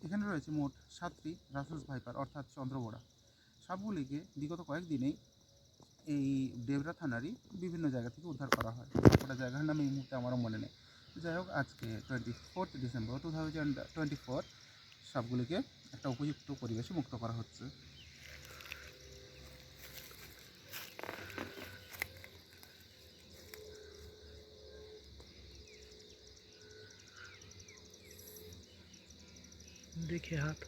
এখানে রয়েছে মোট 7টি রাসেলস ভাইপার অর্থাৎ চন্দ্রবোড়া। সাপগুলিকে বিগত কয়েকদিনেই এই ডেবরা থানারই বিভিন্ন জায়গা থেকে উদ্ধার করা হয়। ওটা জায়গার নাম এই মুহূর্তে আমারও মনে নেই। যাই হোক, আজকে 24 ডিসেম্বর 2024 সাপগুলিকে একটা উপযুক্ত পরিবেশে মুক্ত করা হচ্ছে। देखिए हाथ